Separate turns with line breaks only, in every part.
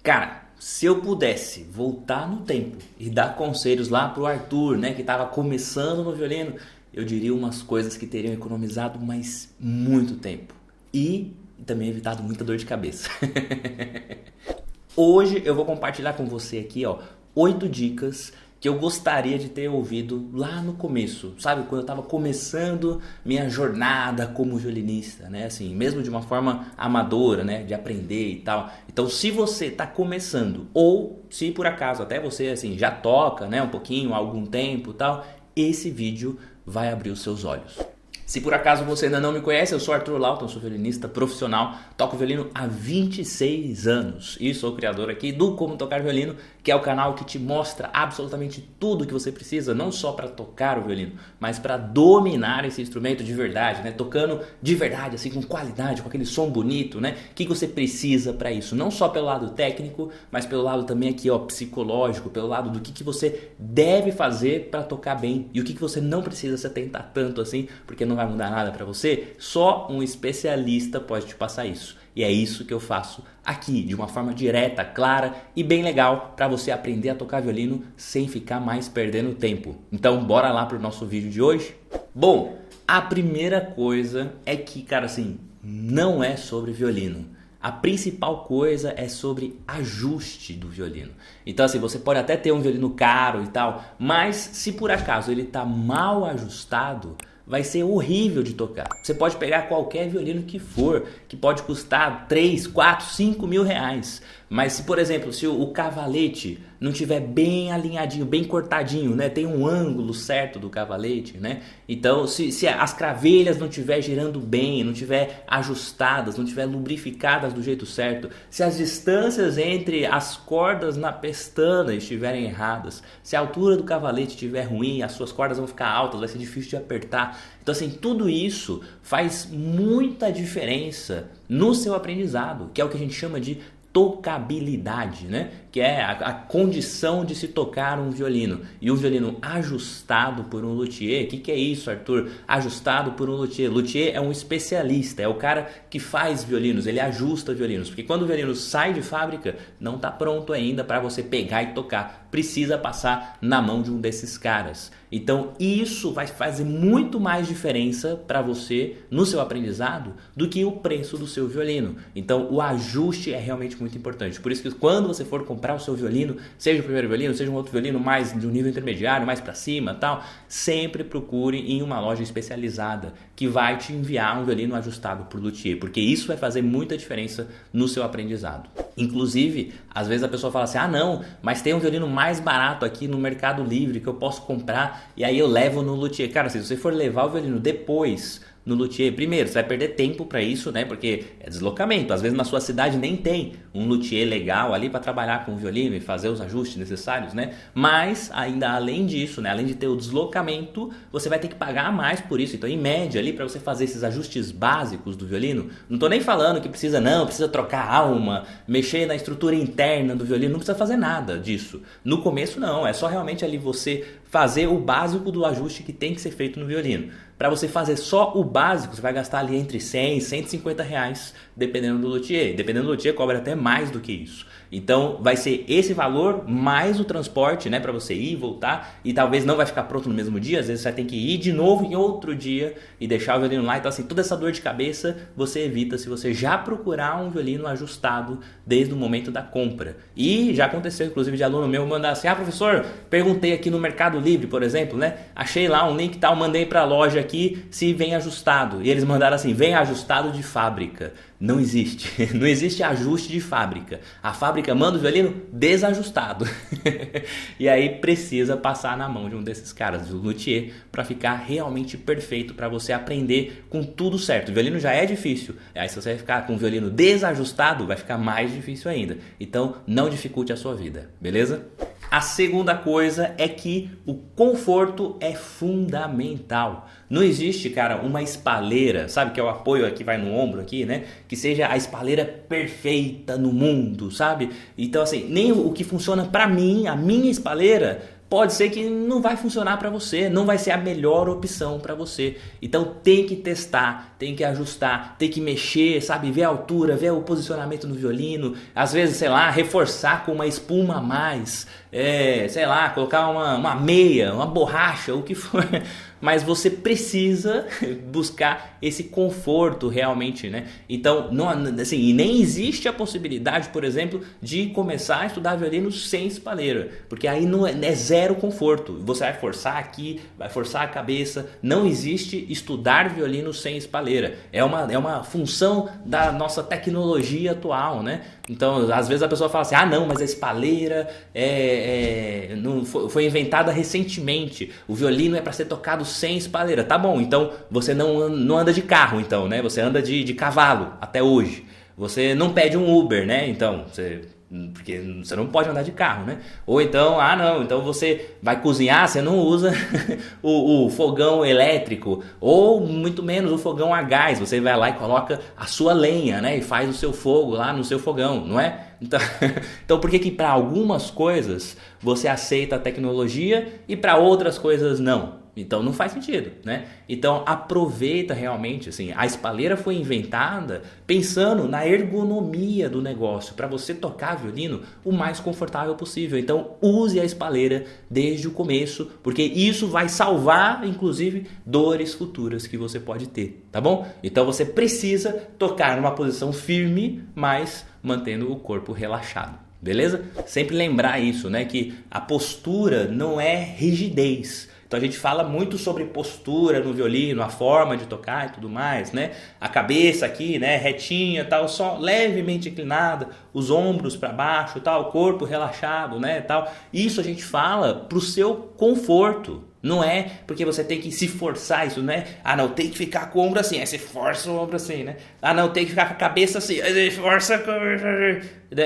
Cara, se eu pudesse voltar no tempo e dar conselhos lá pro Arthur, né, que estava começando no violino, eu diria umas coisas que teriam economizado mais muito tempo e também evitado muita dor de cabeça. Hoje eu vou compartilhar com você aqui, 8 dicas que eu gostaria de ter ouvido lá no começo, sabe? Quando eu estava começando minha jornada como violinista, né? Assim, mesmo de uma forma amadora, né? De aprender e tal. Então, se você está começando, ou se por acaso até você assim já toca, né? Um pouquinho, há algum tempo e tal, esse vídeo vai abrir os seus olhos. Se por acaso você ainda não me conhece, eu sou Arthur Lauton, sou violinista profissional, toco violino há 26 anos e sou o criador aqui do Como Tocar Violino, que é o canal que te mostra absolutamente tudo que você precisa, não só para tocar o violino, mas para dominar esse instrumento de verdade, né? Tocando de verdade, assim, com qualidade, com aquele som bonito, né? O que você precisa para isso? Não só pelo lado técnico, mas pelo lado também aqui, psicológico, pelo lado do que você deve fazer para tocar bem e o que você não precisa se atentar tanto assim, porque não vai mudar nada para você. Só um especialista pode te passar isso. E é isso que eu faço aqui, de uma forma direta, clara e bem legal, para você aprender a tocar violino sem ficar mais perdendo tempo. Então, bora lá pro nosso vídeo de hoje? Bom, a primeira coisa é que, cara, assim, não é sobre violino. A principal coisa é sobre ajuste do violino. Então, assim, você pode até ter um violino caro e tal, mas se por acaso ele tá mal ajustado, vai ser horrível de tocar. Você pode pegar qualquer violino que for, que pode custar 3, 4, 5 mil reais. Mas se, por exemplo, se o cavalete não tiver bem alinhadinho, bem cortadinho, né? Tem um ângulo certo do cavalete, né? Então, se as cravelhas não estiver girando bem, não estiver ajustadas, não estiver lubrificadas do jeito certo, se as distâncias entre as cordas na pestana estiverem erradas, se a altura do cavalete estiver ruim, as suas cordas vão ficar altas, vai ser difícil de apertar. Então, assim, tudo isso faz muita diferença no seu aprendizado, que é o que a gente chama de tocabilidade, né? Que é a condição de se tocar um violino. E um violino ajustado por um luthier, o que é isso, Arthur? Ajustado por um luthier. Luthier é um especialista, é o cara que faz violinos, ele ajusta violinos. Porque quando o violino sai de fábrica, não está pronto ainda para você pegar e tocar. Precisa passar na mão de um desses caras. Então isso vai fazer muito mais diferença para você no seu aprendizado do que o preço do seu violino. Então o ajuste é realmente muito importante. Por isso que quando você for comprar o seu violino, seja o primeiro violino, seja um outro violino mais de um nível intermediário, mais para cima, tal, sempre procure em uma loja especializada que vai te enviar um violino ajustado por luthier, porque isso vai fazer muita diferença no seu aprendizado. Inclusive, às vezes a pessoa fala assim: ah não, mas tem um violino mais barato aqui no Mercado Livre que eu posso comprar e aí eu levo no luthier. Cara, se você for levar o violino depois no luthier, primeiro, você vai perder tempo para isso, né? Porque é deslocamento. Às vezes na sua cidade nem tem um luthier legal ali para trabalhar com o violino e fazer os ajustes necessários, né? Mas ainda além disso, né? Além de ter o deslocamento, você vai ter que pagar mais por isso. Então, em média ali, para você fazer esses ajustes básicos do violino, não tô nem falando que precisa trocar a alma, mexer na estrutura interna do violino, não precisa fazer nada disso. No começo não, é só realmente ali você fazer o básico do ajuste que tem que ser feito no violino. Para você fazer só o básico, você vai gastar ali entre 100 e 150 reais, dependendo do luthier. Dependendo do luthier, cobra até mais do que isso. Então, vai ser esse valor mais o transporte, né, para você ir e voltar. E talvez não vai ficar pronto no mesmo dia. Às vezes você vai ter que ir de novo em outro dia e deixar o violino lá. Então, assim, toda essa dor de cabeça você evita se você já procurar um violino ajustado desde o momento da compra. E já aconteceu, inclusive, de aluno meu mandar assim: ah, professor, perguntei aqui no Mercado Livre, por exemplo, né? Achei lá um link e tal, mandei para a loja aqui se vem ajustado. E eles mandaram assim: vem ajustado de fábrica. Não existe. Não existe ajuste de fábrica. A fábrica manda o violino desajustado. E aí precisa passar na mão de um desses caras, do luthier, para ficar realmente perfeito, para você aprender com tudo certo. O violino já é difícil. Aí se você vai ficar com o violino desajustado, vai ficar mais difícil ainda. Então não dificulte a sua vida, beleza? A segunda coisa é que o conforto é fundamental. Não existe, cara, uma espaleira, sabe, que é o apoio que vai no ombro aqui, né? Que seja a espaleira perfeita no mundo, sabe? Então, assim, nem o que funciona pra mim, a minha espaleira, pode ser que não vai funcionar para você, não vai ser a melhor opção para você. Então tem que testar, tem que ajustar, tem que mexer, sabe, ver a altura, ver o posicionamento no violino, às vezes, sei lá, reforçar com uma espuma a mais, sei lá, colocar uma meia, uma borracha, o que for. Mas você precisa buscar esse conforto realmente, né? Então, não, assim, e nem existe a possibilidade, por exemplo, de começar a estudar violino sem espaleira, porque aí não é zero conforto. Você vai forçar aqui, vai forçar a cabeça. Não existe estudar violino sem espaleira. É uma função da nossa tecnologia atual, né? Então, às vezes a pessoa fala assim, não, mas a espaleira não foi inventada recentemente. O violino é para ser tocado sem espaleira. Tá bom, então você não anda de carro, então, né? Você anda de cavalo até hoje. Você não pede um Uber, né? Então, porque você não pode andar de carro, né? Ou então, não, então você vai cozinhar, você não usa o fogão elétrico, ou muito menos o fogão a gás. Você vai lá e coloca a sua lenha, né? E faz o seu fogo lá no seu fogão, não é? Então por que para algumas coisas você aceita a tecnologia e para outras coisas não? Então não faz sentido, né? Então aproveita realmente, assim, a espaleira foi inventada pensando na ergonomia do negócio, para você tocar violino o mais confortável possível. Então use a espaleira desde o começo, porque isso vai salvar, inclusive, dores futuras que você pode ter, tá bom? Então você precisa tocar numa posição firme, mas mantendo o corpo relaxado. Beleza? Sempre lembrar isso, né? Que a postura não é rigidez. Então a gente fala muito sobre postura no violino, a forma de tocar e tudo mais, né? A cabeça aqui, né, retinha, tal, só levemente inclinada, os ombros para baixo, tal, o corpo relaxado, né, tal. Isso a gente fala pro seu conforto. Não é porque você tem que se forçar isso, né? Não, tem que ficar com o ombro assim, aí você força o ombro assim, né? Não, tem que ficar com a cabeça assim, aí você força a cabeça.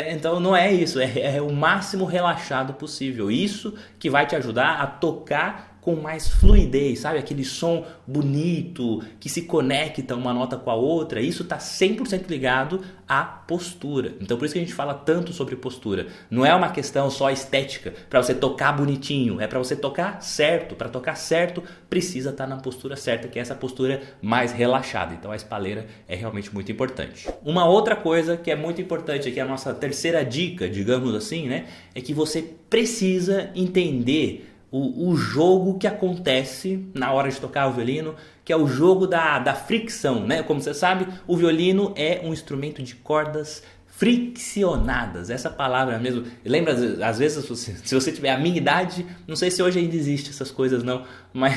Então não é isso, é o máximo relaxado possível. Isso que vai te ajudar a tocar com mais fluidez, sabe? Aquele som bonito, que se conecta uma nota com a outra. Isso está 100% ligado à postura. Então por isso que a gente fala tanto sobre postura. Não é uma questão só estética, para você tocar bonitinho, é para você tocar certo. Para tocar certo, precisa estar na postura certa, que é essa postura mais relaxada. Então a espaleira é realmente muito importante. Uma outra coisa que é muito importante aqui, a nossa terceira dica, digamos assim, né? É que você precisa entender o jogo que acontece na hora de tocar o violino, que é o jogo da fricção, né? Como você sabe, o violino é um instrumento de cordas friccionadas, essa palavra mesmo. Lembra, às vezes, se você tiver a minha idade, não sei se hoje ainda existe essas coisas não, mas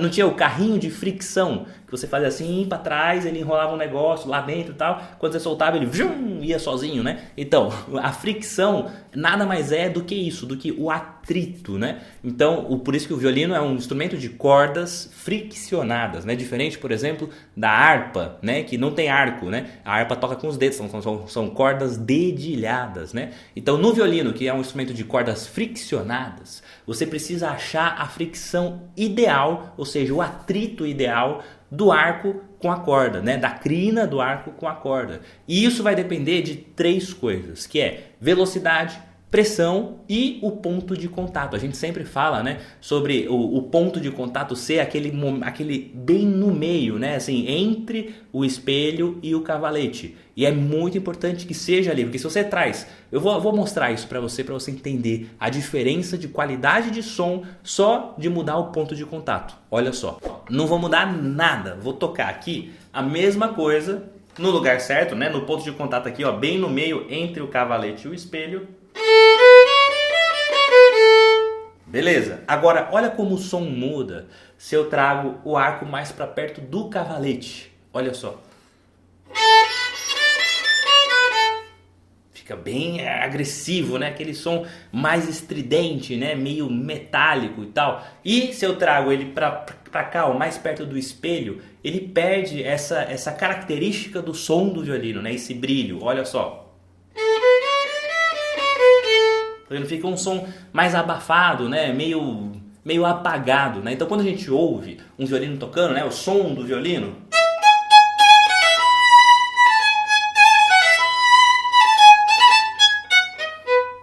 não tinha o carrinho de fricção, que você fazia assim para trás, ele enrolava um negócio lá dentro e tal, quando você soltava ele ia sozinho, né? Então, a fricção nada mais é do que isso, do que o atrito, né? Então, por isso que o violino é um instrumento de cordas friccionadas, né? Diferente, por exemplo, da harpa, né? Que não tem arco, né? A harpa toca com os dedos, são cordas dedilhadas, né? Então, no violino, que é um instrumento de cordas friccionadas, você precisa achar a fricção ideal, ou seja, o atrito ideal do arco com a corda, né? Da crina do arco com a corda. E isso vai depender de 3 coisas, que é velocidade, pressão e o ponto de contato. A gente sempre fala, né, sobre o ponto de contato ser aquele bem no meio, né, assim, entre o espelho e o cavalete. E é muito importante que seja ali, porque se você traz... Eu vou mostrar isso para você entender a diferença de qualidade de som só de mudar o ponto de contato. Olha só, não vou mudar nada, vou tocar aqui a mesma coisa no lugar certo, né, no ponto de contato aqui, ó, bem no meio entre o cavalete e o espelho. Beleza? Agora, olha como o som muda se eu trago o arco mais para perto do cavalete. Olha só. Fica bem agressivo, né? Aquele som mais estridente, né? Meio metálico e tal. E se eu trago ele para cá, ó, mais perto do espelho, ele perde essa característica do som do violino, né? Esse brilho, olha só. Fica um som mais abafado, né? meio apagado, né? Então quando a gente ouve um violino tocando, né? O som do violino,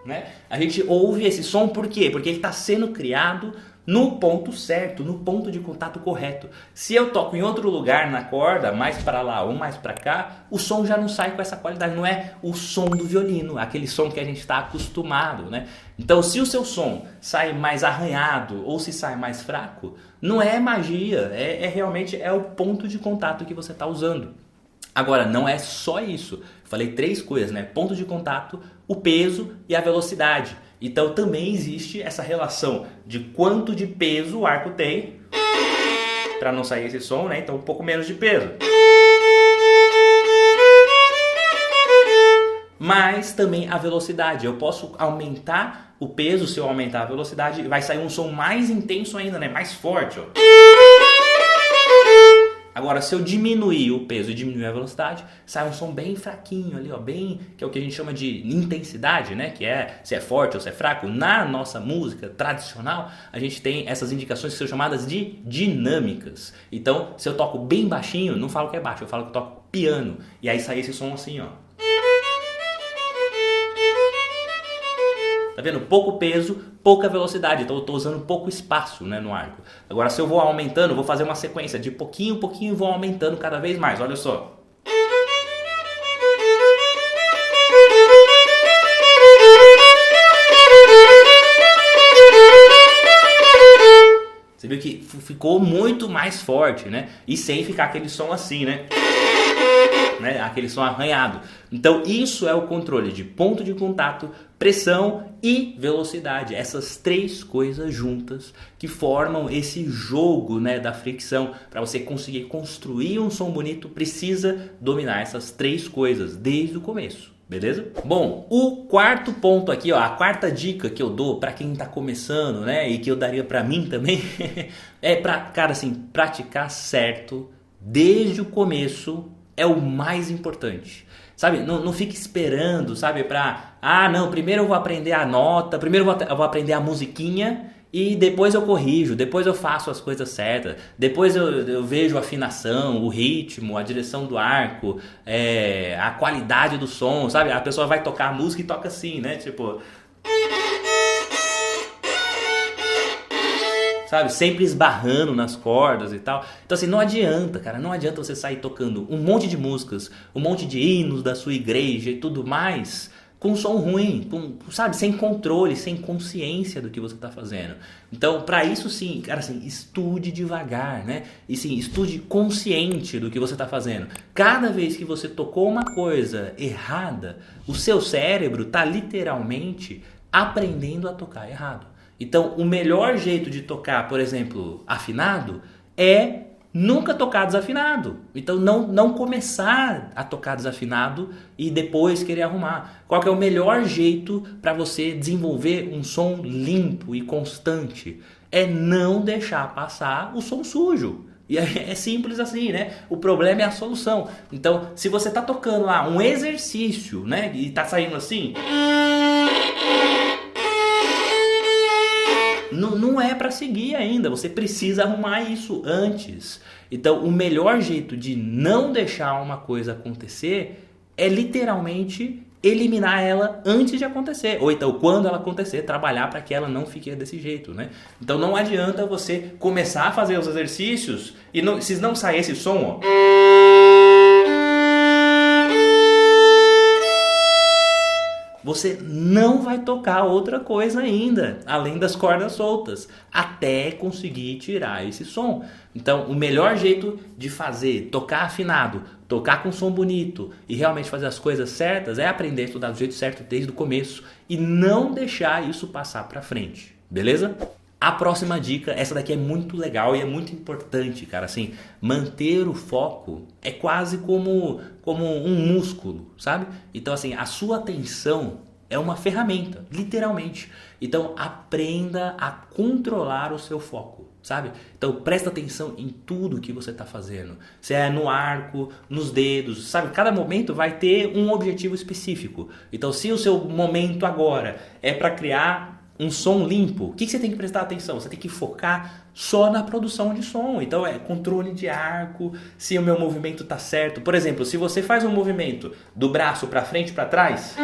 né? A gente ouve esse som por quê? Porque ele está sendo criado no ponto certo, no ponto de contato correto. Se eu toco em outro lugar na corda, mais para lá ou mais para cá, o som já não sai com essa qualidade, não é o som do violino, aquele som que a gente está acostumado, né? Então, se o seu som sai mais arranhado ou se sai mais fraco, não é magia, realmente o ponto de contato que você está usando. Agora, não é só isso. Falei 3 coisas, né? Ponto de contato, o peso e a velocidade. Então também existe essa relação de quanto de peso o arco tem para não sair esse som, né? Então um pouco menos de peso. Mas também a velocidade. Eu posso aumentar o peso, se eu aumentar a velocidade, vai sair um som mais intenso ainda, né? Mais forte, ó. Agora, se eu diminuir o peso e diminuir a velocidade, sai um som bem fraquinho ali, ó, bem, que é o que a gente chama de intensidade, né? Que é se é forte ou se é fraco. Na nossa música tradicional, a gente tem essas indicações que são chamadas de dinâmicas. Então, se eu toco bem baixinho, não falo que é baixo, eu falo que eu toco piano. E aí sai esse som assim, ó. Tá vendo? Pouco peso, pouca velocidade. Então eu estou usando pouco espaço, né, no arco. Agora se eu vou aumentando, vou fazer uma sequência de pouquinho em pouquinho e vou aumentando cada vez mais. Olha só. Você viu que ficou muito mais forte, né? E sem ficar aquele som assim, né? Aquele som arranhado. Então isso é o controle de ponto de contato, pressão e velocidade. Essas 3 coisas juntas que formam esse jogo, né, da fricção. Para você conseguir construir um som bonito, precisa dominar essas 3 coisas desde o começo. Beleza? Bom, o quarto ponto aqui, ó, a quarta dica que eu dou para quem tá começando, né, e que eu daria para mim também, é para, cara, assim, praticar certo desde o começo é o mais importante. Sabe, não fique esperando, sabe, não, primeiro eu vou aprender a nota, primeiro eu vou aprender a musiquinha e depois eu corrijo, depois eu faço as coisas certas, depois eu vejo a afinação, o ritmo, a direção do arco, a qualidade do som, sabe? A pessoa vai tocar a música e toca assim, né? Tipo... sabe, sempre esbarrando nas cordas e tal. Então assim, não adianta, cara, não adianta você sair tocando um monte de músicas, um monte de hinos da sua igreja e tudo mais, com som ruim, sabe, sem controle, sem consciência do que você está fazendo. Então, para isso sim, cara, assim, estude devagar, né? E sim, estude consciente do que você está fazendo. Cada vez que você tocou uma coisa errada, o seu cérebro está literalmente aprendendo a tocar errado. Então, o melhor jeito de tocar, por exemplo, afinado, é nunca tocar desafinado. Então, não começar a tocar desafinado e depois querer arrumar. Qual que é o melhor jeito para você desenvolver um som limpo e constante? É não deixar passar o som sujo. E é simples assim, né? O problema é a solução. Então, se você está tocando lá um exercício, né, e está saindo assim... não é para seguir ainda, você precisa arrumar isso antes. Então o melhor jeito de não deixar uma coisa acontecer é literalmente eliminar ela antes de acontecer, ou então quando ela acontecer, trabalhar para que ela não fique desse jeito, né? Então não adianta você começar a fazer os exercícios e se não sair esse som, ó, você não vai tocar outra coisa ainda, além das cordas soltas, até conseguir tirar esse som. Então, o melhor jeito de fazer, tocar afinado, tocar com som bonito e realmente fazer as coisas certas é aprender a estudar do jeito certo desde o começo e não deixar isso passar para frente, beleza? A próxima dica, essa daqui é muito legal e é muito importante, cara, assim, manter o foco é quase como um músculo, sabe? Então, assim, a sua atenção é uma ferramenta, literalmente. Então, aprenda a controlar o seu foco, sabe? Então, presta atenção em tudo que você está fazendo. Se é no arco, nos dedos, sabe? Cada momento vai ter um objetivo específico. Então, se o seu momento agora é para criar um som limpo, o que você tem que prestar atenção? Você tem que focar só na produção de som. Então é controle de arco, se o meu movimento está certo. Por exemplo, se você faz um movimento do braço para frente e para trás,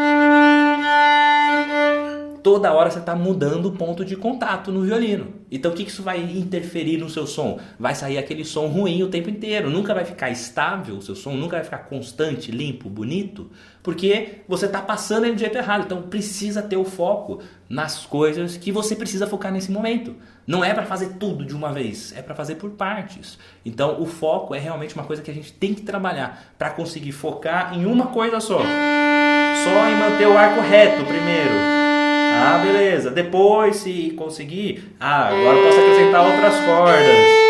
toda hora você está mudando o ponto de contato no violino. Então o que isso vai interferir no seu som? Vai sair aquele som ruim o tempo inteiro. Nunca vai ficar estável o seu som, nunca vai ficar constante, limpo, bonito, porque você está passando ele do jeito errado. Então precisa ter o foco nas coisas que você precisa focar nesse momento. Não é para fazer tudo de uma vez, é para fazer por partes. Então o foco é realmente uma coisa que a gente tem que trabalhar para conseguir focar em uma coisa só. Só em manter o arco reto primeiro. Ah, beleza. Depois, se conseguir, agora eu posso acrescentar outras cordas.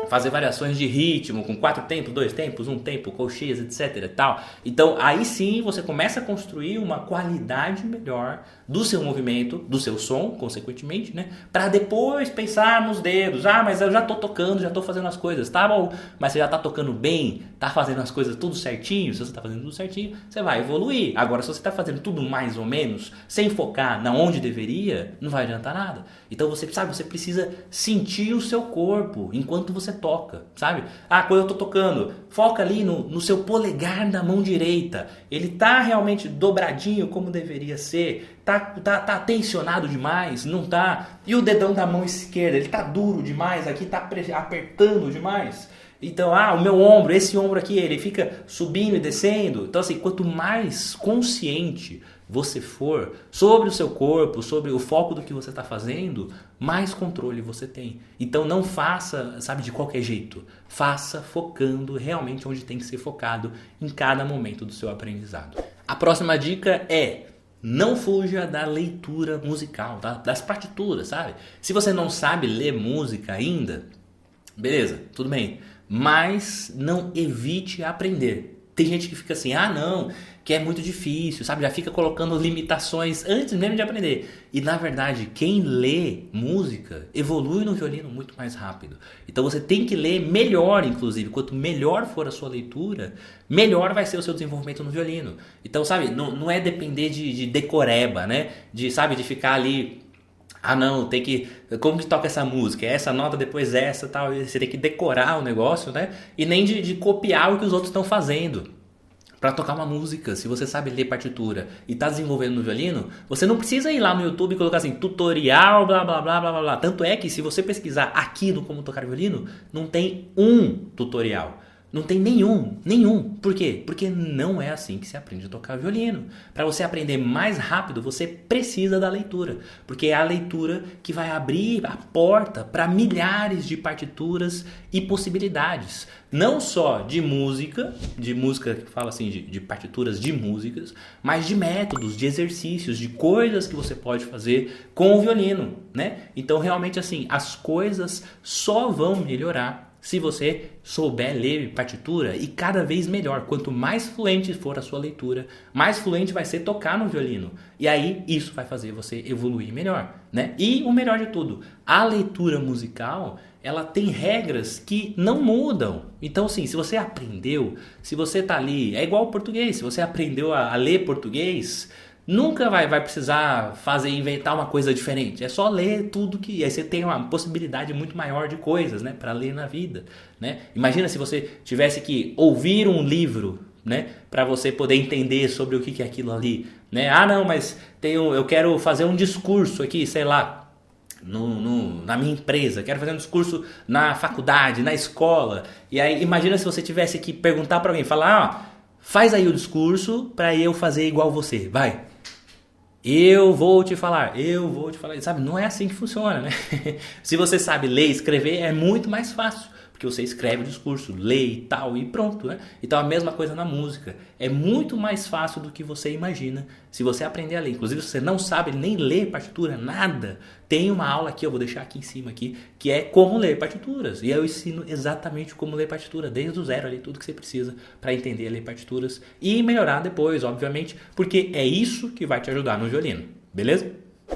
Fazer variações de ritmo com 4 tempos, 2 tempos, 1 tempo, colcheias, etc. e tal. Então, aí sim você começa a construir uma qualidade melhor do seu movimento, do seu som, consequentemente, né? Para depois pensar nos dedos. Ah, mas eu já tô tocando, já tô fazendo as coisas. Tá bom, mas você já tá tocando bem, tá fazendo as coisas tudo certinho. Se você tá fazendo tudo certinho, você vai evoluir. Agora, se você tá fazendo tudo mais ou menos, sem focar na onde deveria, não vai adiantar nada. Então, você precisa sentir o seu corpo enquanto você toca, sabe? Quando eu tô tocando, foca ali no seu polegar da mão direita. Ele tá realmente dobradinho como deveria ser? Tá tensionado demais? Não tá? E o dedão da mão esquerda, ele tá duro demais aqui, tá apertando demais? Então, o meu ombro, esse ombro aqui, ele fica subindo e descendo. Então, assim, quanto mais consciente você for sobre o seu corpo, sobre o foco do que você está fazendo, mais controle você tem. Então, não faça, de qualquer jeito. Faça focando realmente onde tem que ser focado em cada momento do seu aprendizado. A próxima dica é: não fuja da leitura musical, tá? Das partituras, sabe? Se você não sabe ler música ainda, beleza, tudo bem. Mas não evite aprender. Tem gente que fica assim, não, que é muito difícil, sabe? Já fica colocando limitações antes mesmo de aprender. E na verdade, quem lê música evolui no violino muito mais rápido. Então você tem que ler melhor, inclusive. Quanto melhor for a sua leitura, melhor vai ser o seu desenvolvimento no violino. Então, sabe, não é depender de decoreba, né? De ficar ali... não, tem que... Como que toca essa música? Essa nota, depois essa, tal. Você tem que decorar o negócio, né? E nem de copiar o que os outros estão fazendo. Para tocar uma música, se você sabe ler partitura e está desenvolvendo no violino, você não precisa ir lá no YouTube e colocar assim, tutorial, blá, blá, blá, blá, blá, blá. Tanto é que se você pesquisar aqui no Como Tocar Violino, não tem um tutorial. Não tem nenhum. Por quê? Porque não é assim que se aprende a tocar violino. Para você aprender mais rápido, você precisa da leitura. Porque é a leitura que vai abrir a porta para milhares de partituras e possibilidades. Não só de música que fala assim, de partituras de músicas, mas de métodos, de exercícios, de coisas que você pode fazer com o violino, né? Então, realmente, assim, as coisas só vão melhorar se você souber ler partitura, e cada vez melhor. Quanto mais fluente for a sua leitura, mais fluente vai ser tocar no violino. E aí isso vai fazer você evoluir melhor, né? E o melhor de tudo, a leitura musical, ela tem regras que não mudam. Então, assim, se você aprendeu, se você tá ali, é igual ao português, se você aprendeu a ler português, nunca vai precisar inventar uma coisa diferente. É só ler tudo que... Aí você tem uma possibilidade muito maior de coisas, né, para ler na vida, né? Imagina se você tivesse que ouvir um livro, né, para você poder entender sobre o que é aquilo ali, né? Não, mas eu quero fazer um discurso aqui, sei lá, na minha empresa, quero fazer um discurso na faculdade, na escola. E aí imagina se você tivesse que perguntar para alguém, falar, faz aí o discurso para eu fazer igual você, vai. Eu vou te falar, sabe? Não é assim que funciona, né? Se você sabe ler e escrever, é muito mais fácil, porque você escreve o discurso, lê e tal, e pronto, né? Então a mesma coisa na música, é muito mais fácil do que você imagina se você aprender a ler. Inclusive, se você não sabe nem ler partitura, nada, tem uma aula aqui, eu vou deixar aqui em cima aqui, que é como ler partituras, e eu ensino exatamente como ler partitura, desde o zero ali, tudo que você precisa para entender ler partituras e melhorar depois, obviamente, porque é isso que vai te ajudar no violino, beleza?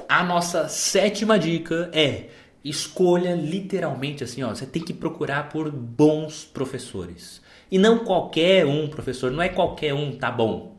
A nossa 7ª dica é: escolha literalmente assim, você tem que procurar por bons professores. E não qualquer um professor, não é qualquer um tá bom.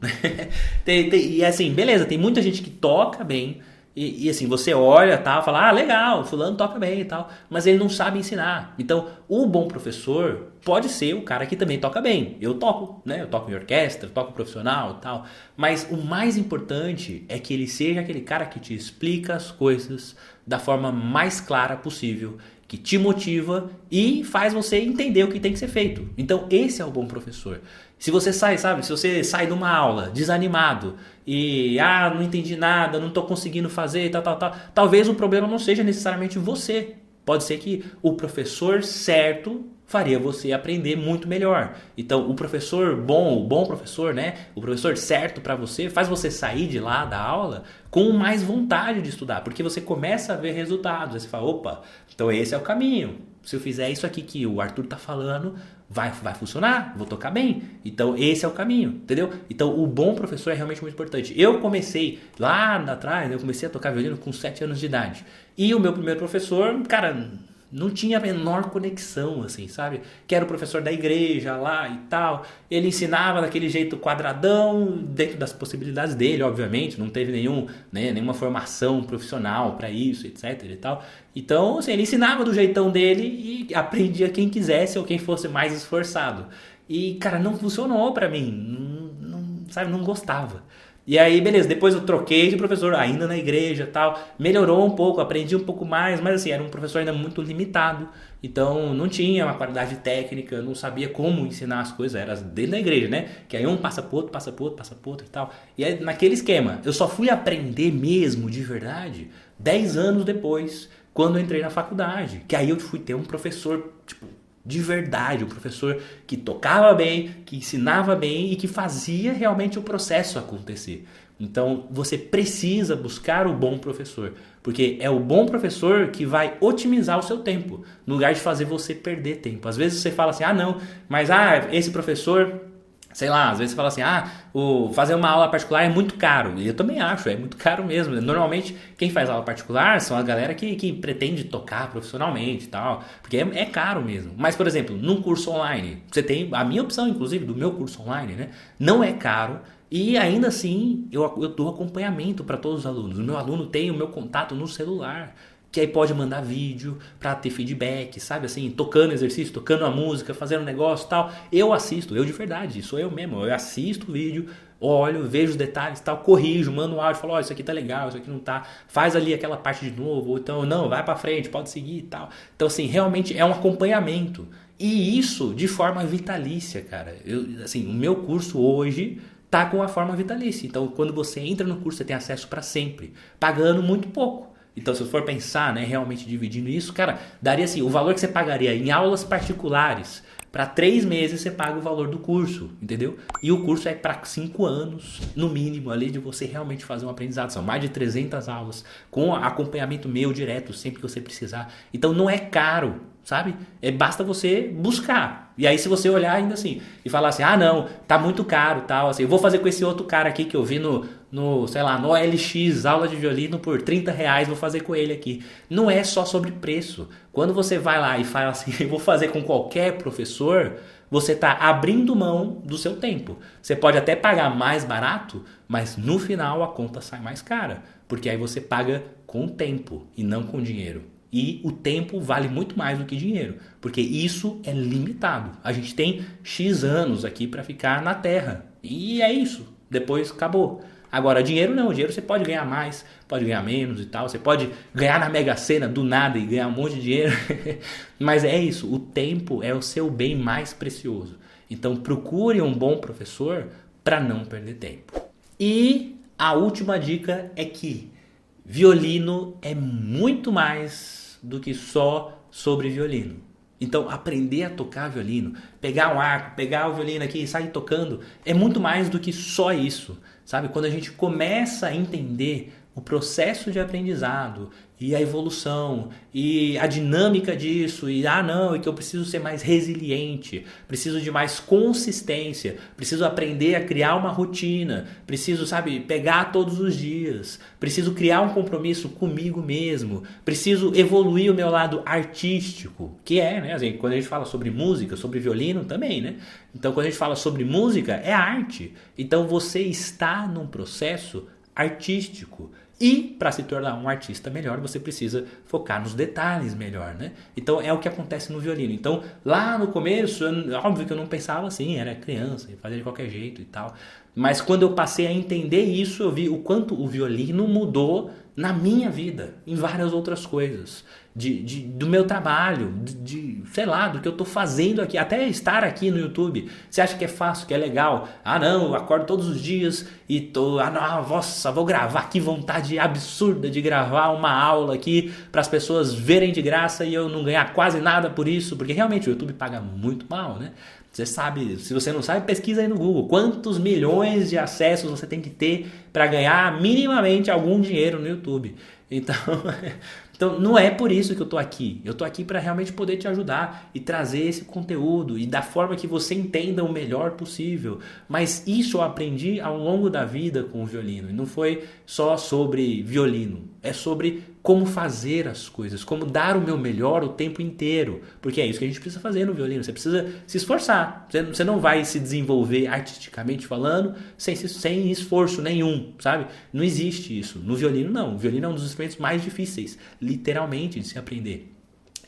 E assim, beleza, tem muita gente que toca bem E assim, você olha, tal, fala, legal, fulano toca bem e tal, mas ele não sabe ensinar. Então, o bom professor pode ser o cara que também toca bem. Eu toco, né? Eu toco em orquestra, toco profissional e tal. Mas o mais importante é que ele seja aquele cara que te explica as coisas da forma mais clara possível, que te motiva e faz você entender o que tem que ser feito. Então, esse é o bom professor. Se você sai, sabe? Se você sai de uma aula desanimado e não entendi nada, não estou conseguindo fazer, tal, talvez o problema não seja necessariamente você. Pode ser que o professor certo faria você aprender muito melhor. Então, o professor bom, o bom professor, né? O professor certo para você faz você sair de lá da aula com mais vontade de estudar, porque você começa a ver resultados. Aí você fala, opa, então esse é o caminho. Se eu fizer isso aqui que o Arthur tá falando, vai funcionar, vou tocar bem. Então, esse é o caminho, entendeu? Então, o bom professor é realmente muito importante. Eu comecei lá atrás, eu comecei a tocar violino com 7 anos de idade. E o meu primeiro professor, cara, não tinha a menor conexão, assim, sabe? Que era o professor da igreja lá e tal. Ele ensinava daquele jeito quadradão, dentro das possibilidades dele, obviamente. Não teve nenhuma formação profissional para isso, etc e tal. Então, assim, ele ensinava do jeitão dele e aprendia quem quisesse ou quem fosse mais esforçado. E, cara, não funcionou pra mim. Sabe, não gostava. E aí, beleza, depois eu troquei de professor, ainda na igreja e tal, melhorou um pouco, aprendi um pouco mais, mas assim, era um professor ainda muito limitado, então não tinha uma qualidade técnica, não sabia como ensinar as coisas, era dentro da igreja, né? Que aí um passa pro outro, passa pro outro, passa pro outro e tal. E aí, naquele esquema, eu só fui aprender mesmo, de verdade, 10 anos depois, quando eu entrei na faculdade, que aí eu fui ter um professor, tipo, de verdade, um professor que tocava bem, que ensinava bem e que fazia realmente o processo acontecer. Então, você precisa buscar o bom professor, porque é o bom professor que vai otimizar o seu tempo, no lugar de fazer você perder tempo. Às vezes você fala assim, não, mas esse professor... Sei lá, às vezes você fala assim, fazer uma aula particular é muito caro. E eu também acho, é muito caro mesmo. Normalmente, quem faz aula particular são a galera que pretende tocar profissionalmente e tal. Porque é caro mesmo. Mas, por exemplo, num curso online, você tem a minha opção, inclusive, do meu curso online, né? Não é caro. E ainda assim, eu dou acompanhamento para todos os alunos. O meu aluno tem o meu contato no celular, que aí pode mandar vídeo pra ter feedback, sabe assim, tocando exercício, tocando a música, fazendo negócio e tal. Eu assisto, eu de verdade, sou eu mesmo, eu assisto o vídeo, olho, vejo os detalhes e tal, corrijo, mando um áudio, falo, isso aqui tá legal, isso aqui não tá, faz ali aquela parte de novo, ou então, não, vai pra frente, pode seguir e tal. Então assim, realmente é um acompanhamento. E isso de forma vitalícia, cara. O meu curso hoje tá com a forma vitalícia. Então quando você entra no curso, você tem acesso pra sempre, pagando muito pouco. Então, se eu for pensar, né, realmente dividindo isso, cara, daria assim, o valor que você pagaria em aulas particulares, para 3 meses você paga o valor do curso, entendeu? E o curso é para 5 anos, no mínimo, ali de você realmente fazer um aprendizado. São mais de 300 aulas, com acompanhamento meu direto, sempre que você precisar. Então, não é caro, sabe? Basta você buscar. E aí, se você olhar ainda assim, e falar assim, não, tá muito caro, tal, assim, eu vou fazer com esse outro cara aqui que eu vi sei lá, no OLX, aula de violino por R$30, vou fazer com ele aqui. Não é só sobre preço. Quando você vai lá e fala assim, eu vou fazer com qualquer professor, você está abrindo mão do seu tempo. Você pode até pagar mais barato, mas no final a conta sai mais cara. Porque aí você paga com tempo e não com dinheiro. E o tempo vale muito mais do que dinheiro, porque isso é limitado. A gente tem X anos aqui para ficar na Terra. E é isso. Depois acabou. Agora, dinheiro não, dinheiro você pode ganhar mais, pode ganhar menos e tal, você pode ganhar na Mega Sena do nada e ganhar um monte de dinheiro, mas é isso, o tempo é o seu bem mais precioso. Então procure um bom professor para não perder tempo. E a última dica é que violino é muito mais do que só sobre violino. Então, aprender a tocar violino, pegar um arco, pegar o violino aqui e sair tocando, é muito mais do que só isso, sabe? Quando a gente começa a entender o processo de aprendizado e a evolução e a dinâmica disso e não, e que eu preciso ser mais resiliente, preciso de mais consistência, preciso aprender a criar uma rotina, preciso, sabe, pegar todos os dias, preciso criar um compromisso comigo mesmo, preciso evoluir o meu lado artístico, que né, assim, quando a gente fala sobre música, sobre violino também, né? Então, quando a gente fala sobre música, é arte. Então, você está num processo artístico. E para se tornar um artista melhor, você precisa focar nos detalhes melhor, né? Então é o que acontece no violino. Então lá no começo, óbvio que eu não pensava assim, era criança, fazia de qualquer jeito e tal. Mas quando eu passei a entender isso, eu vi o quanto o violino mudou na minha vida, em várias outras coisas. Do meu trabalho, sei lá, do que eu tô fazendo aqui, até estar aqui no YouTube. Você acha que é fácil, que é legal? Ah não, eu acordo todos os dias e tô, nossa, vou gravar, que vontade absurda de gravar uma aula aqui para as pessoas verem de graça e eu não ganhar quase nada por isso, porque realmente o YouTube paga muito mal, né? Você sabe, se você não sabe, pesquisa aí no Google. Quantos milhões de acessos você tem que ter para ganhar minimamente algum dinheiro no YouTube? Então não é por isso que eu tô aqui. Eu tô aqui para realmente poder te ajudar e trazer esse conteúdo e da forma que você entenda o melhor possível. Mas isso eu aprendi ao longo da vida com o violino. E não foi só sobre violino. É sobre como fazer as coisas, como dar o meu melhor o tempo inteiro. Porque é isso que a gente precisa fazer no violino. Você precisa se esforçar. Você não vai se desenvolver artisticamente falando sem esforço nenhum, sabe? Não existe isso. No violino, não. O violino é um dos instrumentos mais difíceis, literalmente, de se aprender.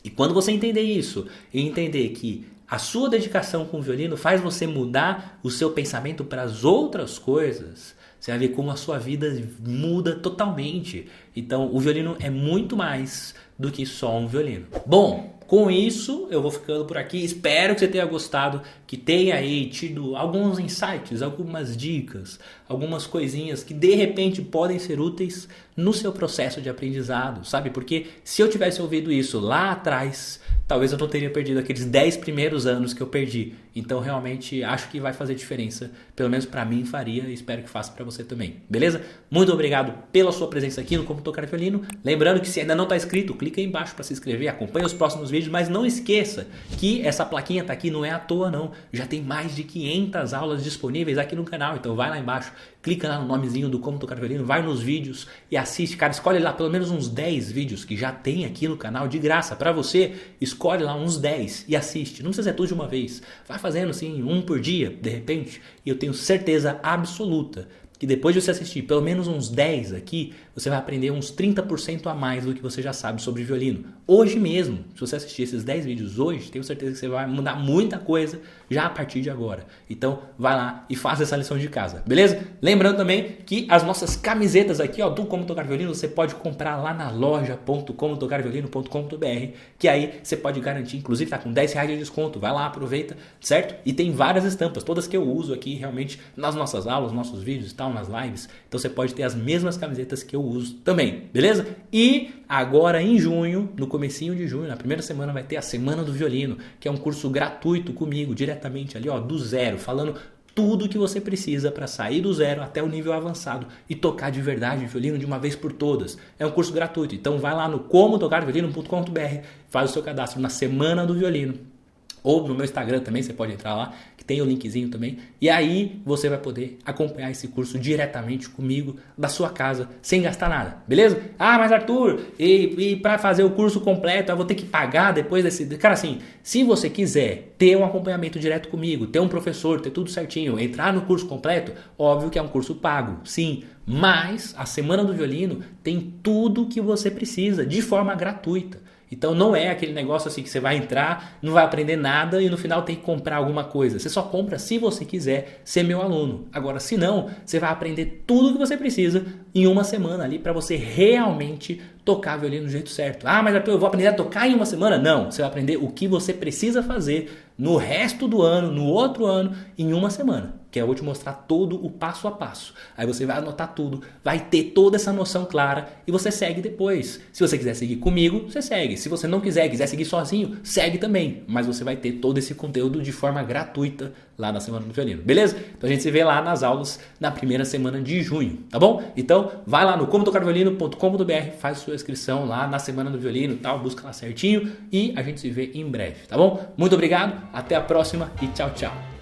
E quando você entender isso e entender que a sua dedicação com o violino faz você mudar o seu pensamento para as outras coisas, você vai ver como a sua vida muda totalmente. Então, o violino é muito mais do que só um violino. Bom, com isso, eu vou ficando por aqui. Espero que você tenha gostado, que tenha aí tido alguns insights, algumas dicas, algumas coisinhas que de repente podem ser úteis no seu processo de aprendizado, sabe? Porque se eu tivesse ouvido isso lá atrás, talvez eu não teria perdido aqueles 10 primeiros anos que eu perdi. Então, realmente, acho que vai fazer diferença. Pelo menos para mim faria e espero que faça para você também. Beleza? Muito obrigado pela sua presença aqui no Como Tocar Violino. Lembrando que se ainda não está inscrito, clica aí embaixo para se inscrever. Acompanhe os próximos vídeos, mas não esqueça que essa plaquinha tá aqui não é à toa não. Já tem mais de 500 aulas disponíveis aqui no canal. Então vai lá embaixo, clica lá no nomezinho do Como Tocar Violino, vai nos vídeos e assiste. Cara, escolhe lá pelo menos uns 10 vídeos que já tem aqui no canal de graça para você. Escolhe lá uns 10 e assiste. Não precisa ser tudo de uma vez. Vai fazendo assim, um por dia, de repente. E eu tenho certeza absoluta que depois de você assistir pelo menos uns 10 aqui, você vai aprender uns 30% a mais do que você já sabe sobre violino. Hoje mesmo, se você assistir esses 10 vídeos hoje, tenho certeza que você vai mudar muita coisa já a partir de agora. Então, vai lá e faça essa lição de casa, beleza? Lembrando também que as nossas camisetas aqui, ó, do Como Tocar Violino, você pode comprar lá na loja.comotocarviolino.com.br, que aí você pode garantir, inclusive tá com R$10 de desconto, vai lá, aproveita, certo? E tem várias estampas, todas que eu uso aqui realmente nas nossas aulas, nossos vídeos e tal, nas lives. Então você pode ter as mesmas camisetas que eu uso também, beleza? E agora em junho, no comecinho de junho, na primeira semana vai ter a Semana do Violino, que é um curso gratuito comigo, diretamente ali, ó, do zero, falando tudo que você precisa para sair do zero até o nível avançado e tocar de verdade o violino de uma vez por todas. É um curso gratuito, então vai lá no comotocarviolino.com.br, faz o seu cadastro na Semana do Violino. Ou no meu Instagram também, você pode entrar lá, que tem o linkzinho também. E aí você vai poder acompanhar esse curso diretamente comigo, da sua casa, sem gastar nada, beleza? Ah, mas Arthur, e para fazer o curso completo, eu vou ter que pagar depois desse... Cara, assim, se você quiser ter um acompanhamento direto comigo, ter um professor, ter tudo certinho, entrar no curso completo, óbvio que é um curso pago, sim. Mas a Semana do Violino tem tudo que você precisa, de forma gratuita. Então não é aquele negócio assim que você vai entrar, não vai aprender nada e no final tem que comprar alguma coisa. Você só compra se você quiser ser meu aluno. Agora, se não, você vai aprender tudo que você precisa em uma semana ali para você realmente tocar violino do jeito certo. Ah, mas Arthur, eu vou aprender a tocar em uma semana? Não, você vai aprender o que você precisa fazer no resto do ano, no outro ano, em uma semana. Que eu vou te mostrar todo o passo a passo. Aí você vai anotar tudo, vai ter toda essa noção clara e você segue depois. Se você quiser seguir comigo, você segue. Se você não quiser seguir sozinho, segue também. Mas você vai ter todo esse conteúdo de forma gratuita lá na Semana do Violino, beleza? Então a gente se vê lá nas aulas na primeira semana de junho, tá bom? Então vai lá no comotocarviolino.com.br, faz sua inscrição lá na Semana do Violino e tal, busca lá certinho e a gente se vê em breve, tá bom? Muito obrigado, até a próxima e tchau, tchau.